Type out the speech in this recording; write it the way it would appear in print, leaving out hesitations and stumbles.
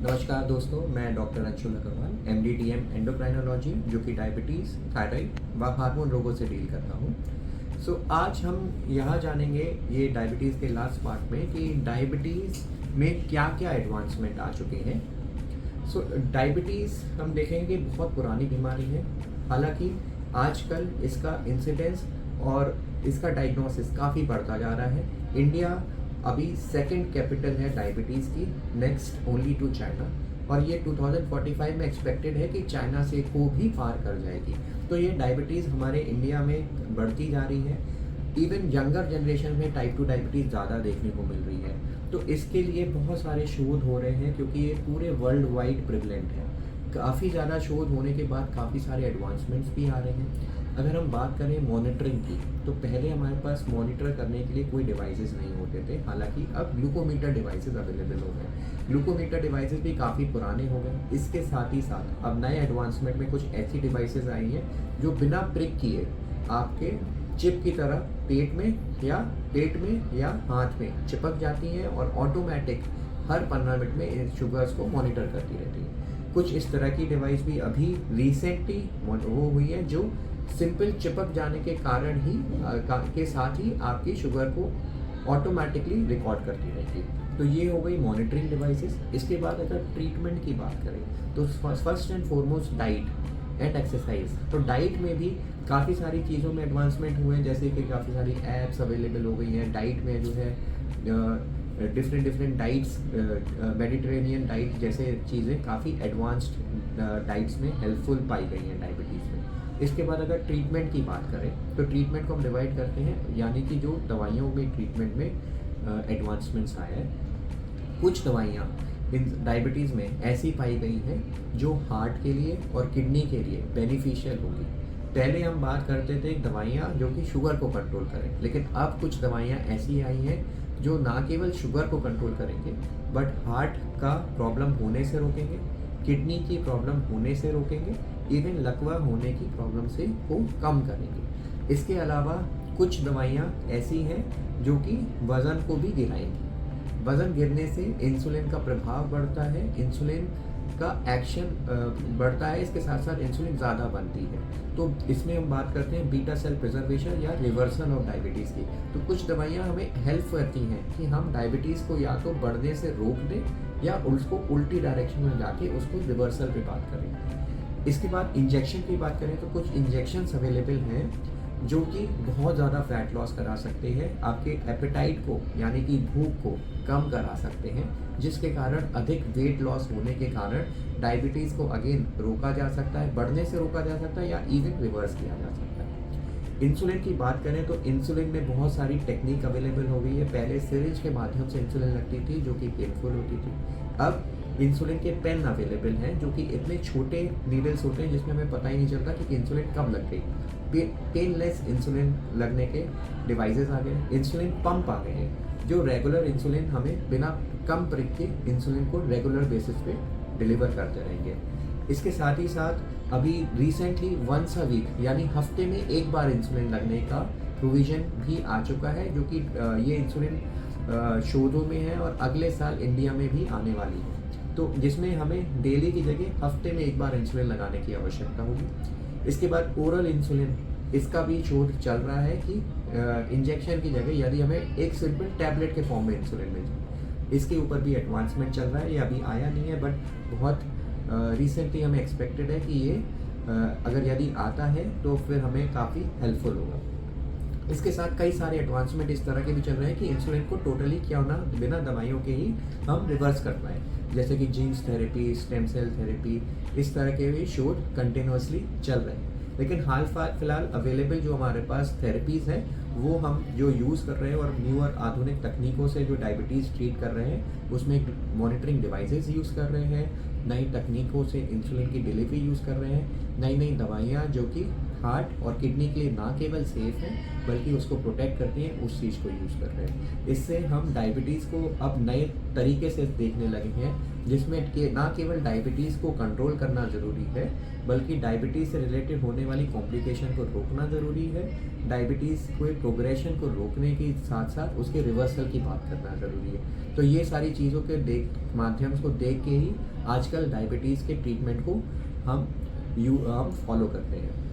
नमस्कार दोस्तों, मैं doctor Anshul Agarwal MD/DM endocrinology जो कि डायबिटीज़, थायराइड व हार्मोन रोगों से डील करता हूँ। आज हम यहाँ जानेंगे ये डायबिटीज़ के लास्ट पार्ट में कि डायबिटीज़ में क्या-क्या एडवांसमेंट आ चुके हैं। डायबिटीज़ हम देखेंगे बहुत पुरानी बीमारी है। हालाँकि आजकल इसका इंसिडेंस और इसका डायग्नोसिस काफ़ी बढ़ता जा रहा है। इंडिया अभी सेकंड कैपिटल है डायबिटीज़ की, नेक्स्ट ओनली टू चाइना, और ये 2045 में एक्सपेक्टेड है कि चाइना से को भी पार कर जाएगी। तो ये डायबिटीज़ हमारे इंडिया में बढ़ती जा रही है। इवन यंगर जनरेशन में टाइप 2 डायबिटीज़ ज़्यादा देखने को मिल रही है। तो इसके लिए बहुत सारे शोध हो रहे हैं क्योंकि ये पूरे वर्ल्ड वाइड प्रिवलेंट है। काफ़ी ज़्यादा शोध होने के बाद काफ़ी सारे एडवांसमेंट्स भी आ रहे हैं। अगर हम बात करें मॉनिटरिंग की, तो पहले हमारे पास मॉनिटर करने के लिए कोई डिवाइसेस नहीं होते थे। हालांकि अब ग्लूकोमीटर डिवाइसेस अवेलेबल हो गए। ग्लूकोमीटर डिवाइसेस भी काफ़ी पुराने हो गए। इसके साथ ही साथ अब नए एडवांसमेंट में कुछ ऐसी डिवाइसेस आई हैं जो बिना प्रिक किए आपके चिप की तरह पेट में या हाथ में चिपक जाती हैं और ऑटोमेटिक हर 15 मिनट में इन शुगर्स को मॉनिटर करती रहती है। कुछ इस तरह की डिवाइस भी अभी रिसेंटली वो हुई है जो सिंपल चिपक जाने के कारण ही के साथ ही आपकी शुगर को ऑटोमेटिकली रिकॉर्ड करती रहती है। तो ये हो गई मॉनिटरिंग डिवाइसेस। इसके बाद अगर ट्रीटमेंट की बात करें तो first and foremost diet and exercise. तो डाइट में भी काफ़ी सारी चीज़ों में एडवांसमेंट हुए हैं, जैसे कि काफ़ी सारी एप्स अवेलेबल हो गई हैं। डाइट में जो है डिफरेंट डाइट्स, मेडिटेरेनियन डाइट जैसे चीज़ें काफ़ी एडवांस्ड डाइट्स में हेल्पफुल पाई गई हैं डायबिटीज़ में। इसके बाद अगर ट्रीटमेंट की बात करें तो ट्रीटमेंट को हम डिवाइड करते हैं, यानी कि जो दवाइयों में ट्रीटमेंट में एडवांसमेंट्स आया है। कुछ दवाइयाँ इन डायबिटीज़ में ऐसी पाई गई हैं जो हार्ट के लिए और किडनी के लिए बेनिफिशियल होगी। पहले हम बात करते थे दवाइयाँ जो कि शुगर को कंट्रोल करें, लेकिन अब कुछ दवाइयाँ ऐसी आई हैं जो ना केवल शुगर को कंट्रोल करेंगे बट हार्ट का प्रॉब्लम होने से रोकेंगे, किडनी की प्रॉब्लम होने से रोकेंगे, इवन लकवा होने की प्रॉब्लम से को कम करेंगे। इसके अलावा कुछ दवाइयाँ ऐसी हैं जो कि वज़न को भी गिराएंगी। वज़न गिरने से इंसुलिन का प्रभाव बढ़ता है, इंसुलिन का एक्शन बढ़ता है, इसके साथ साथ इंसुलिन ज़्यादा बनती है। तो इसमें हम बात करते हैं बीटा सेल प्रिजर्वेशन या रिवर्सल ऑफ डायबिटीज़ की। तो कुछ दवाइयाँ हमें हेल्प करती हैं कि हम डायबिटीज़ को या तो बढ़ने से रोक दें या उसको उल्टी डायरेक्शन में जाके उसको रिवर्सल पे बात करें। इसके बाद इंजेक्शन की बात करें तो कुछ इंजेक्शंस अवेलेबल हैं जो कि बहुत ज़्यादा फैट लॉस करा सकते हैं, आपके एपेटाइट को यानी कि भूख को कम करा सकते हैं, जिसके कारण अधिक वेट लॉस होने के कारण डायबिटीज़ को अगेन रोका जा सकता है, बढ़ने से रोका जा सकता है या इवन रिवर्स किया जा सकता है। इंसुलिन की बात करें तो इंसुलिन में बहुत सारी टेक्निक अवेलेबल हो गई है। पहले सिरिंज के माध्यम से इंसुलिन लगती थी जो कि पेनफुल होती थी। अब इंसुलिन के पेन अवेलेबल हैं जो कि इतने छोटे नीडल्स होते हैं जिसमें हमें पता ही नहीं चलता कि इंसुलिन कब लग गई। पेनलेस इंसुलिन लगने के डिवाइसेस आ गए। इंसुलिन पंप आ गए हैं जो रेगुलर इंसुलिन हमें बिना कम प्रिक के इंसुलिन को रेगुलर बेसिस पे डिलीवर करते रहेंगे। इसके साथ ही साथ अभी रिसेंटली वंस अ वीक यानी हफ्ते में एक बार इंसुलिन लगने का प्रोविज़न भी आ चुका है, जो कि ये इंसुलिन शोधों में है और अगले साल इंडिया में भी आने वाली है। तो जिसमें हमें डेली की जगह हफ्ते में एक बार इंसुलिन लगाने की आवश्यकता होगी। इसके बाद ओरल इंसुलिन, इसका भी शोध चल रहा है कि इंजेक्शन की जगह यदि हमें एक सिंपल टैबलेट के फॉर्म में इंसुलिन मिल जाए, इसके ऊपर भी एडवांसमेंट चल रहा है। ये अभी आया नहीं है बट बहुत रिसेंटली हमें एक्सपेक्टेड है कि ये अगर यदि आता है तो फिर हमें काफ़ी हेल्पफुल होगा। इसके साथ कई सारे एडवांसमेंट इस तरह के भी चल रहे हैं कि इंसुलिन को टोटली क्यों ना बिना दवाइयों के ही हम रिवर्स कर पाएँ, जैसे कि genes therapy, stem cell therapy, इस तरह के भी शोध कंटिन्यूसली चल रहे हैं। लेकिन हाल फिलहाल अवेलेबल जो हमारे पास थेरेपीज़ हैं वो हम जो यूज़ कर रहे हैं और न्यू और आधुनिक तकनीकों से जो डायबिटीज़ ट्रीट कर रहे हैं उसमें मॉनिटरिंग डिवाइसेस यूज़ कर रहे हैं, नई तकनीकों से इंसुलिन की डिलीवरी यूज़ कर रहे हैं, नई दवाइयाँ जो कि हार्ट और किडनी के लिए ना केवल सेफ हैं बल्कि उसको प्रोटेक्ट करती हैं, उस चीज़ को यूज़ कर रहे हैं। इससे हम डायबिटीज़ को अब नए तरीके से देखने लगे हैं जिसमें ना केवल डायबिटीज़ को कंट्रोल करना ज़रूरी है, बल्कि डायबिटीज़ से रिलेटेड होने वाली कॉम्प्लिकेशन को रोकना ज़रूरी है। डायबिटीज़ के प्रोग्रेशन को रोकने के साथ साथ उसके रिवर्सल की बात करना ज़रूरी है। तो ये सारी चीज़ों के माध्यम को देख के ही आजकल डायबिटीज़ के ट्रीटमेंट को हम फॉलो करते हैं।